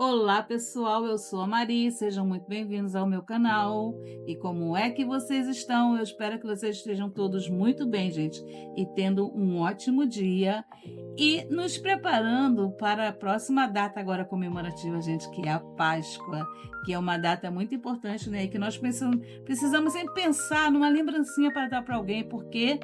Olá pessoal, eu sou a Mari, sejam muito bem-vindos ao meu canal. E como é que vocês estão? Eu espero que vocês estejam todos muito bem, gente, e tendo um ótimo dia e nos preparando para a próxima data agora comemorativa, gente, que é a Páscoa, que é uma data muito importante, né? E que nós precisamos sempre pensar numa lembrancinha para dar para alguém, porque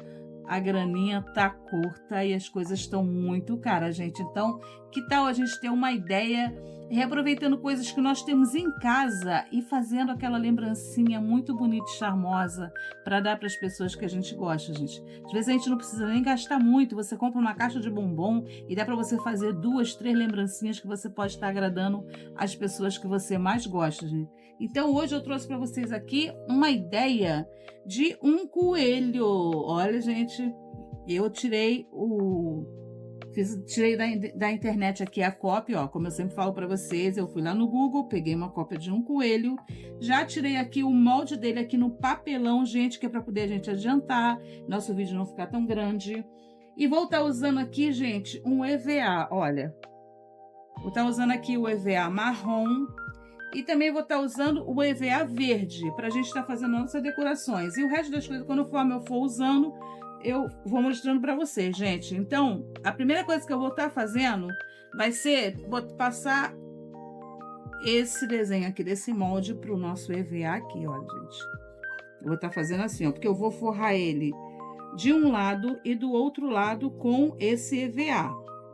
a graninha tá curta e as coisas estão muito caras, gente. Então, que tal a gente ter uma ideia, reaproveitando coisas que nós temos em casa e fazendo aquela lembrancinha muito bonita e charmosa para dar para as pessoas que a gente gosta, gente. Às vezes a gente não precisa nem gastar muito, você compra uma caixa de bombom e dá para você fazer 2, 3 lembrancinhas que você pode estar agradando as pessoas que você mais gosta, gente. Então hoje eu trouxe para vocês aqui uma ideia de um coelho. Olha, gente, eu tirei da internet aqui a cópia, ó, como eu sempre falo para vocês, eu fui lá no Google, peguei uma cópia de um coelho, já tirei aqui o molde dele aqui no papelão, gente, que é para poder a gente adiantar, nosso vídeo não ficar tão grande. E vou estar usando aqui, gente, um EVA, olha. Vou estar usando aqui o EVA marrom e também vou estar usando o EVA verde para a gente estar fazendo nossas decorações. E o resto das coisas, conforme eu for usando, eu vou mostrando para vocês, gente. Então, a primeira coisa que eu vou estar fazendo vai ser passar esse desenho aqui desse molde para o nosso EVA aqui, olha, gente. Eu vou estar fazendo assim, ó, porque eu vou forrar ele de um lado e do outro lado com esse EVA.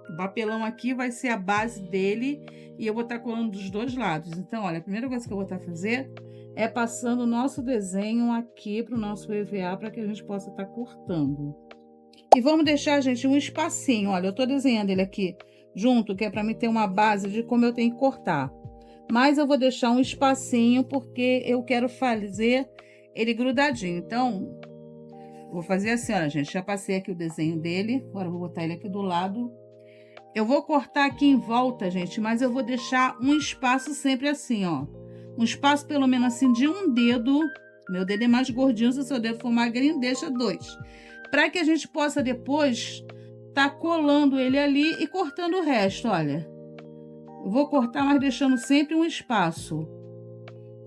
O papelão aqui vai ser a base dele e eu vou estar colando dos dois lados. Então, olha, a primeira coisa que eu vou estar fazendo é passando o nosso desenho aqui para o nosso EVA para que a gente possa estar cortando. E vamos deixar, gente, um espacinho. Olha, eu estou desenhando ele aqui junto, que é para mim ter uma base de como eu tenho que cortar. Mas eu vou deixar um espacinho porque eu quero fazer ele grudadinho. Então, vou fazer assim, olha, gente, já passei aqui o desenho dele. Agora eu vou botar ele aqui do lado. Eu vou cortar aqui em volta, gente, mas eu vou deixar um espaço sempre assim, ó. Um espaço pelo menos assim de um dedo. Meu dedo é mais gordinho, se o seu dedo for magrinho, deixa 2. Para que a gente possa depois tá colando ele ali e cortando o resto, olha. Eu vou cortar, mas deixando sempre um espaço.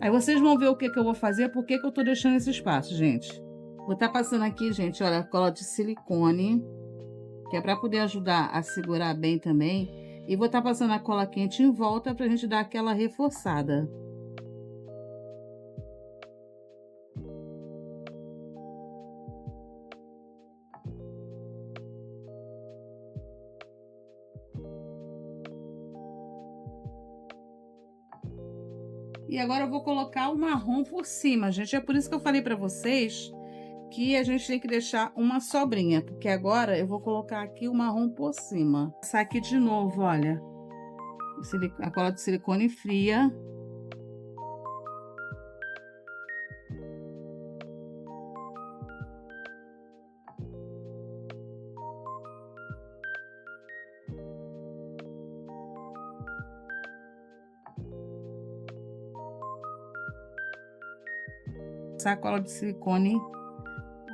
Aí vocês vão ver o que eu vou fazer, por que eu tô deixando esse espaço, gente. Vou estar passando aqui, gente, olha, cola de silicone, que é para poder ajudar a segurar bem também. E vou estar passando a cola quente em volta para a gente dar aquela reforçada. E agora eu vou colocar o marrom por cima, gente. É por isso que eu falei para vocês que a gente tem que deixar uma sobrinha, porque agora eu vou colocar aqui o marrom por cima. Vou passar aqui de novo, olha, a cola de silicone fria. Essa cola de silicone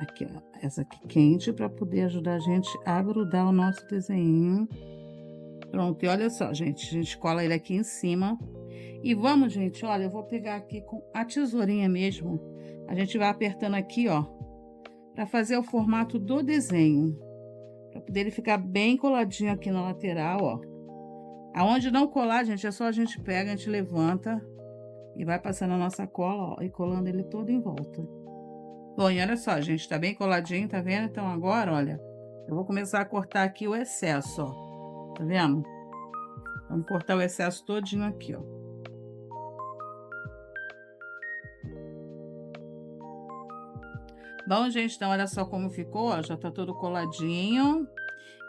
aqui, ó, essa aqui quente, para poder ajudar a gente a grudar o nosso desenho. Pronto, e olha só, gente, a gente cola ele aqui em cima. E vamos, gente, olha, eu vou pegar aqui com a tesourinha mesmo. A gente vai apertando aqui, ó, para fazer o formato do desenho. Para poder ele ficar bem coladinho aqui na lateral, ó. Aonde não colar, gente, é só a gente pega, a gente levanta e vai passando a nossa cola, ó, e colando ele todo em volta. Bom, e olha só, gente, tá bem coladinho, tá vendo? Então agora, olha, eu vou começar a cortar aqui o excesso, ó. Tá vendo? Vamos cortar o excesso todinho aqui, ó. Bom, gente, então olha só como ficou, ó, já tá todo coladinho.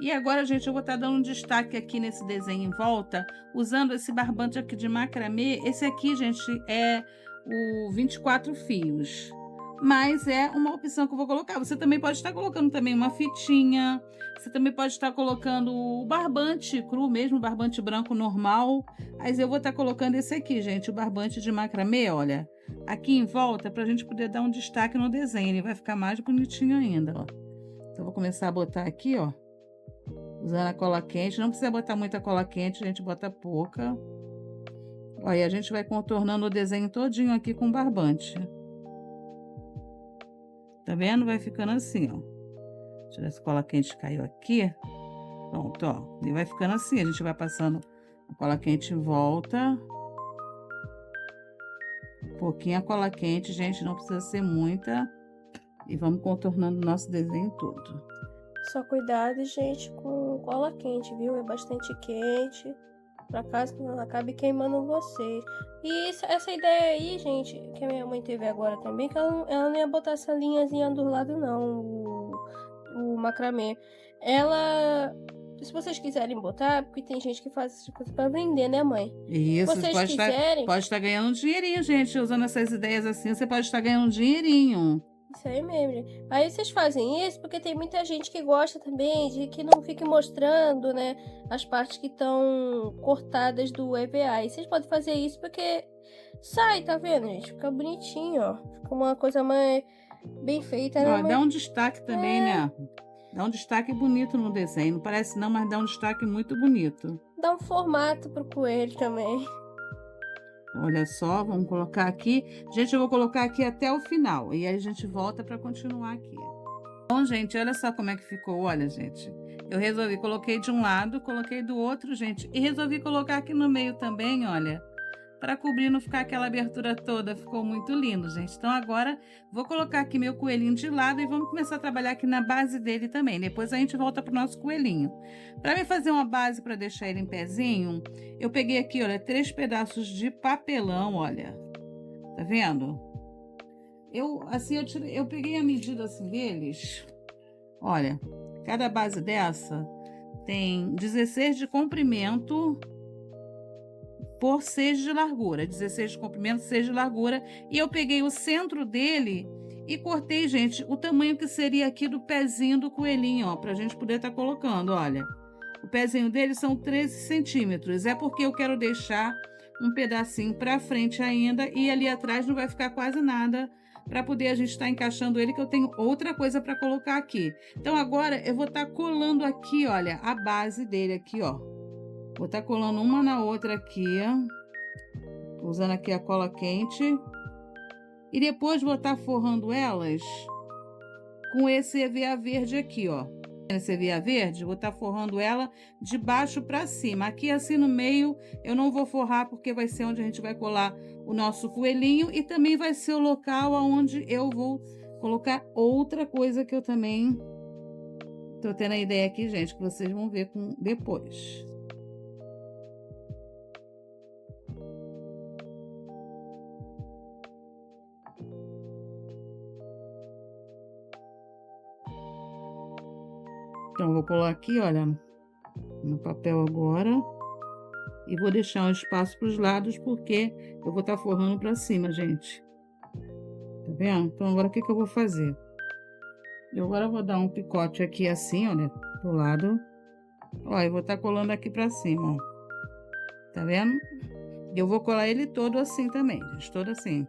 E agora, gente, eu vou estar dando um destaque aqui nesse desenho em volta, usando esse barbante aqui de macramê. Esse aqui, gente, é o 24 fios. Mas é uma opção que eu vou colocar. Você também pode estar colocando também uma fitinha. Você também pode estar colocando o barbante cru mesmo, o barbante branco normal. Mas eu vou estar colocando esse aqui, gente, o barbante de macramê, olha. Aqui em volta, para a gente poder dar um destaque no desenho. Ele vai ficar mais bonitinho ainda, ó. Então, eu vou começar a botar aqui, ó. Usando a cola quente. Não precisa botar muita cola quente, a gente bota pouca. Olha, a gente vai contornando o desenho todinho aqui com barbante. Tá vendo? Vai ficando assim, ó. Deixa eu ver se a cola quente caiu aqui. Pronto, ó. E vai ficando assim. A gente vai passando a cola quente em volta. Pouquinha cola quente, gente. Não precisa ser muita. E vamos contornando o nosso desenho todo. Só cuidado, gente, com cola quente, viu? É bastante quente. Pra caso que não acabe queimando vocês. E essa ideia aí, gente, que a minha mãe teve agora também, que ela não ia botar essa linhazinha do lado, não, o macramê. Ela, se vocês quiserem botar, porque tem gente que faz essas coisas pra vender, né, mãe? Isso, Se vocês quiserem... pode estar ganhando um dinheirinho, gente. Usando essas ideias assim, você pode estar ganhando um dinheirinho. Isso aí mesmo, gente. Aí vocês fazem isso porque tem muita gente que gosta também de que não fique mostrando, né, as partes que estão cortadas do EVA. E vocês podem fazer isso porque sai, tá vendo, gente? Fica bonitinho, ó. Fica uma coisa mais bem feita, né, Ó, mãe? dá um destaque também, né? Dá um destaque bonito no desenho. Não parece não, mas dá um destaque muito bonito. Dá um formato pro coelho também. Olha só, vamos colocar aqui. Gente, eu vou colocar aqui até o final. E aí a gente volta para continuar aqui. Bom, gente, olha só como é que ficou. Olha, gente. Eu resolvi, coloquei de um lado, coloquei do outro, gente. E resolvi colocar aqui no meio também, olha. Para cobrir, não ficar aquela abertura toda. Ficou muito lindo, gente. Então agora vou colocar aqui meu coelhinho de lado e vamos começar a trabalhar aqui na base dele também. Depois a gente volta pro nosso coelhinho. Para me fazer uma base para deixar ele em pezinho, eu peguei aqui, olha, 3 pedaços de papelão, olha. Tá vendo? Eu peguei a medida assim deles. Olha, cada base dessa tem 16 de comprimento por 6 de largura, 16 de comprimento, 6 de largura, e eu peguei o centro dele e cortei, gente, o tamanho que seria aqui do pezinho do coelhinho, ó, pra gente poder estar colocando, olha. O pezinho dele são 13 centímetros, é porque eu quero deixar um pedacinho pra frente ainda, e ali atrás não vai ficar quase nada, para poder a gente estar encaixando ele, que eu tenho outra coisa para colocar aqui. Então agora eu vou estar colando aqui, olha, a base dele aqui, ó. Vou estar colando uma na outra aqui, ó. Usando aqui a cola quente. E depois vou estar forrando elas com esse EVA verde aqui, ó. Esse EVA verde, vou estar forrando ela de baixo para cima. Aqui assim no meio eu não vou forrar porque vai ser onde a gente vai colar o nosso coelhinho e também vai ser o local onde eu vou colocar outra coisa que eu também tô tendo a ideia aqui, gente, que vocês vão ver depois. Então, vou colar aqui, olha, no papel agora. E vou deixar um espaço para os lados, porque eu vou estar forrando para cima, gente. Tá vendo? Então, agora o que eu vou fazer? Eu agora vou dar um picote aqui assim, olha, do lado. Ó, eu vou estar colando aqui para cima, ó. Tá vendo? Eu vou colar ele todo assim também, gente, todo assim.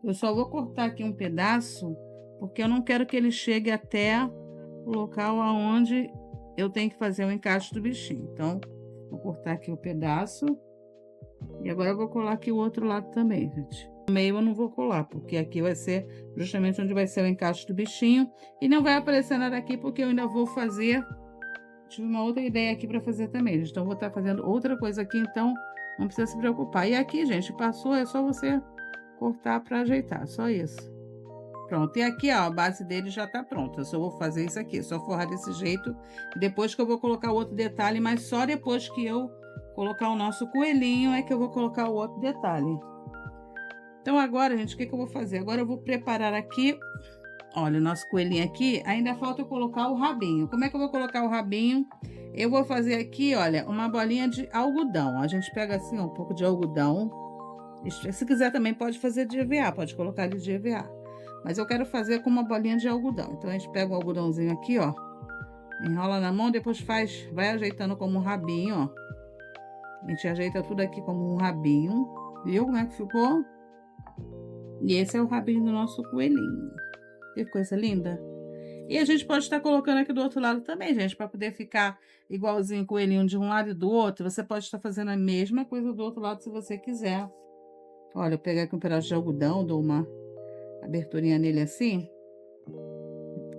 Eu só vou cortar aqui um pedaço, porque eu não quero que ele chegue até o local aonde eu tenho que fazer o encaixe do bichinho. Então, vou cortar aqui o pedaço. E agora eu vou colar aqui o outro lado também, gente. No meio eu não vou colar, porque aqui vai ser justamente onde vai ser o encaixe do bichinho. E não vai aparecer nada aqui, porque eu ainda vou fazer... Tive uma outra ideia aqui para fazer também, gente. Então, eu vou estar fazendo outra coisa aqui, então não precisa se preocupar. E aqui, gente, passou, é só você cortar para ajeitar, só isso. Pronto, e aqui, ó, a base dele já tá pronta. Eu só vou fazer isso aqui, só forrar desse jeito. E depois que eu vou colocar o outro detalhe, mas só depois que eu colocar o nosso coelhinho é que eu vou colocar o outro detalhe. Então agora, gente, o que eu vou fazer? Agora eu vou preparar aqui, olha, o nosso coelhinho aqui. Ainda falta eu colocar o rabinho. Como é que eu vou colocar o rabinho? Eu vou fazer aqui, olha, uma bolinha de algodão. A gente pega assim, um pouco de algodão. Se quiser também pode fazer de EVA, pode colocar ele de EVA. Mas eu quero fazer com uma bolinha de algodão. Então, a gente pega o algodãozinho aqui, ó. Enrola na mão, depois vai ajeitando como um rabinho, ó. A gente ajeita tudo aqui como um rabinho. Viu como é que ficou? E esse é o rabinho do nosso coelhinho. Que coisa linda. E a gente pode estar colocando aqui do outro lado também, gente, para poder ficar igualzinho o coelhinho de um lado e do outro. Você pode estar fazendo a mesma coisa do outro lado se você quiser. Olha, eu peguei aqui um pedaço de algodão, dou uma aberturinha nele assim.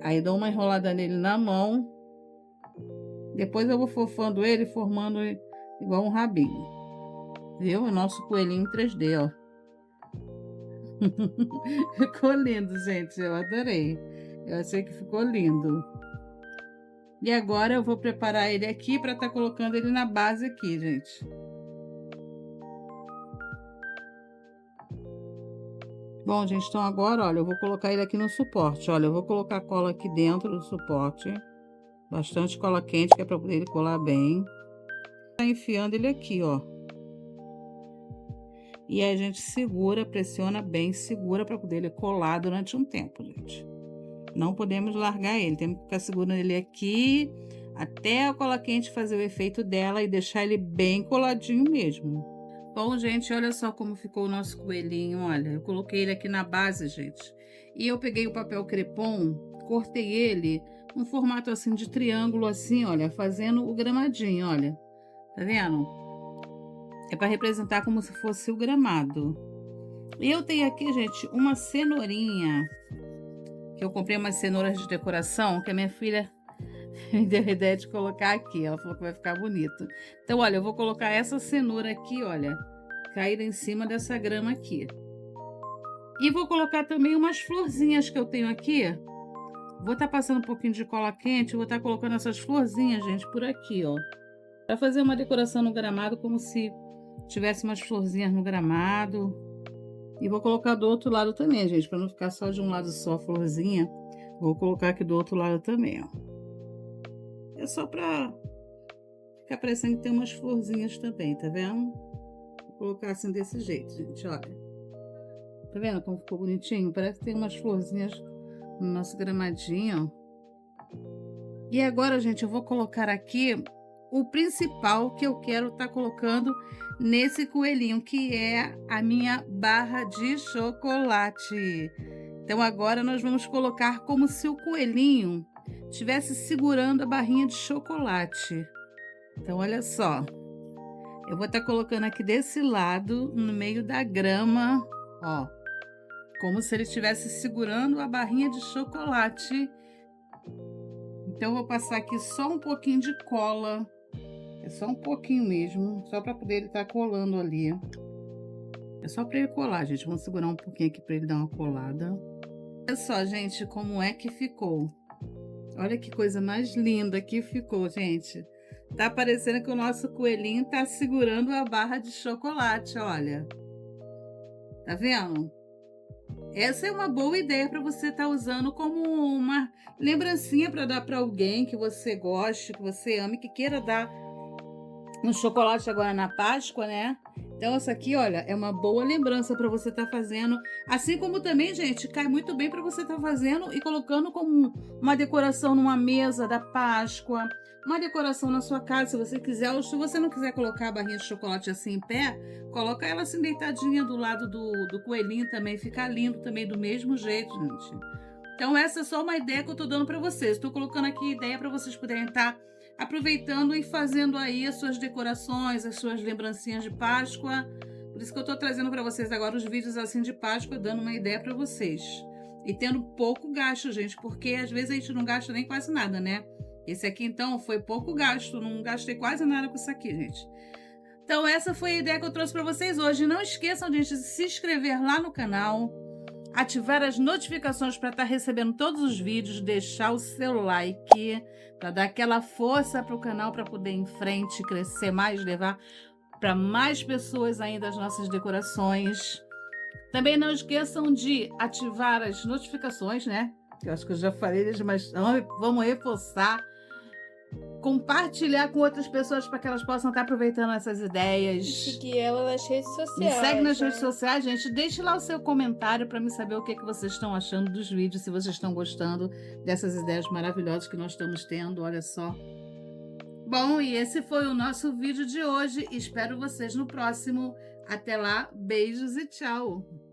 Aí dou uma enrolada nele na mão. Depois eu vou fofando ele, formando igual um rabinho. Viu? O nosso coelhinho em 3D, ó. Ficou lindo, gente. Eu adorei. Eu achei que ficou lindo. E agora eu vou preparar ele aqui para estar colocando ele na base aqui, gente. Bom, gente, então agora, olha, eu vou colocar ele aqui no suporte. Olha, eu vou colocar cola aqui dentro do suporte. Bastante cola quente, que é para poder ele colar bem. Tá enfiando ele aqui, ó. E aí a gente segura, pressiona bem, segura para poder ele colar durante um tempo, gente. Não podemos largar ele, temos que ficar segurando ele aqui até a cola quente fazer o efeito dela e deixar ele bem coladinho mesmo. Bom, gente, olha só como ficou o nosso coelhinho, olha. Eu coloquei ele aqui na base, gente. E eu peguei o papel crepom, cortei ele um formato assim de triângulo, assim, olha, fazendo o gramadinho, olha. Tá vendo? É para representar como se fosse o gramado. E eu tenho aqui, gente, uma cenourinha. Que eu comprei umas cenouras de decoração, que a minha filha me deu a ideia de colocar aqui. Ela falou que vai ficar bonito. Então, olha, eu vou colocar essa cenoura aqui, olha, caída em cima dessa grama aqui. E vou colocar também umas florzinhas que eu tenho aqui. Vou estar passando um pouquinho de cola quente, vou estar colocando essas florzinhas, gente, por aqui, ó. Para fazer uma decoração no gramado, como se tivesse umas florzinhas no gramado. E vou colocar do outro lado também, gente, para não ficar só de um lado só a florzinha. Vou colocar aqui do outro lado também, ó. É só para ficar parecendo que tem umas florzinhas também, tá vendo? Vou colocar assim desse jeito, gente, olha. Tá vendo como ficou bonitinho? Parece que tem umas florzinhas no nosso gramadinho, ó. E agora, gente, eu vou colocar aqui o principal que eu quero estar colocando nesse coelhinho, que é a minha barra de chocolate. Então agora nós vamos colocar como se o coelhinho estivesse segurando a barrinha de chocolate. Então olha só, eu vou estar colocando aqui desse lado, no meio da grama, ó, como se ele estivesse segurando a barrinha de chocolate. Então eu vou passar aqui só um pouquinho de cola. É só um pouquinho mesmo, só para poder ele estar colando ali. É só para ele colar, gente. Vamos segurar um pouquinho aqui para ele dar uma colada. Olha só, gente, como é que ficou. Olha que coisa mais linda que ficou, gente. Tá parecendo que o nosso coelhinho tá segurando a barra de chocolate, olha. Tá vendo? Essa é uma boa ideia para você estar usando como uma lembrancinha para dar para alguém que você goste, que você ame, que queira dar um chocolate agora na Páscoa, né? Então essa aqui, olha, é uma boa lembrança para você estar fazendo. Assim como também, gente, cai muito bem para você estar fazendo e colocando como uma decoração numa mesa da Páscoa, uma decoração na sua casa, se você quiser. Ou se você não quiser colocar a barrinha de chocolate assim em pé, coloca ela assim deitadinha do lado do coelhinho também. Fica lindo também do mesmo jeito, gente. Então essa é só uma ideia que eu tô dando para vocês. Estou colocando aqui ideia para vocês poderem estar aproveitando e fazendo aí as suas decorações, as suas lembrancinhas de Páscoa. Por isso que eu tô trazendo para vocês agora os vídeos assim de Páscoa, dando uma ideia para vocês. E tendo pouco gasto, gente, porque às vezes a gente não gasta nem quase nada, né? Esse aqui, então, foi pouco gasto, não gastei quase nada com isso aqui, gente. Então, essa foi a ideia que eu trouxe para vocês hoje. Não esqueçam, gente, de se inscrever lá no canal, ativar as notificações para estar recebendo todos os vídeos, deixar o seu like, para dar aquela força para o canal, para poder ir em frente, crescer mais, levar para mais pessoas ainda as nossas decorações. Também não esqueçam de ativar as notificações, né? Eu acho que eu já falei, mas vamos reforçar. compartilhar com outras pessoas para que elas possam estar aproveitando essas E ideias. seguir ela nas redes Me sociais. segue nas né? redes sociais, gente. Deixe lá o seu comentário para me saber o que, que vocês estão achando dos vídeos, se vocês estão gostando dessas ideias maravilhosas que nós estamos tendo, olha só. Bom, e esse foi o nosso vídeo de hoje. Espero vocês no próximo. Até lá, beijos e tchau!